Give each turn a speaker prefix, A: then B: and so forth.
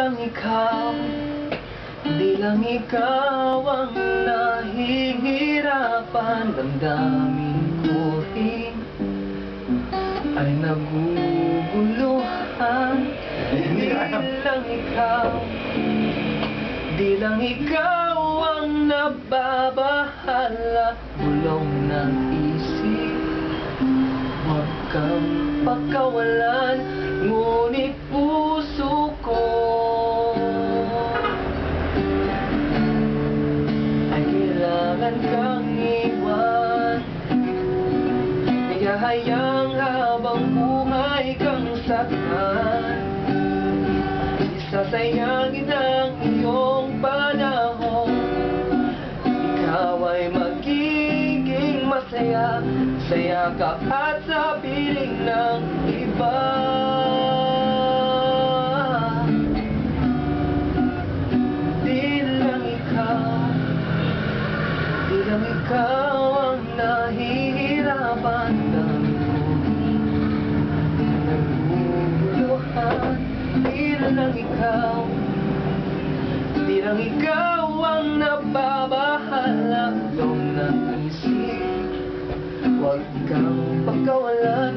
A: lang ikaw, di lang ikaw ang nahihirapan. Damdamin ko rin ay naguguluhan. Di lang ikaw, di lang ikaw ang nababahala. Bulong ng isip, huwag kang pagkawalan, ngunit puso ko ay kailangan kang iwan. Kaya hayang habang buhay kang saktan, isasayangin ang iyong panahon. Ikaw ay magiging masaya sa yakap at sa piling ng iba. Di lang ikaw ang nahihirapan. Naguguluhan. Di lang ikaw ang nababahala. Long na isip, huwag kang pagkawalan.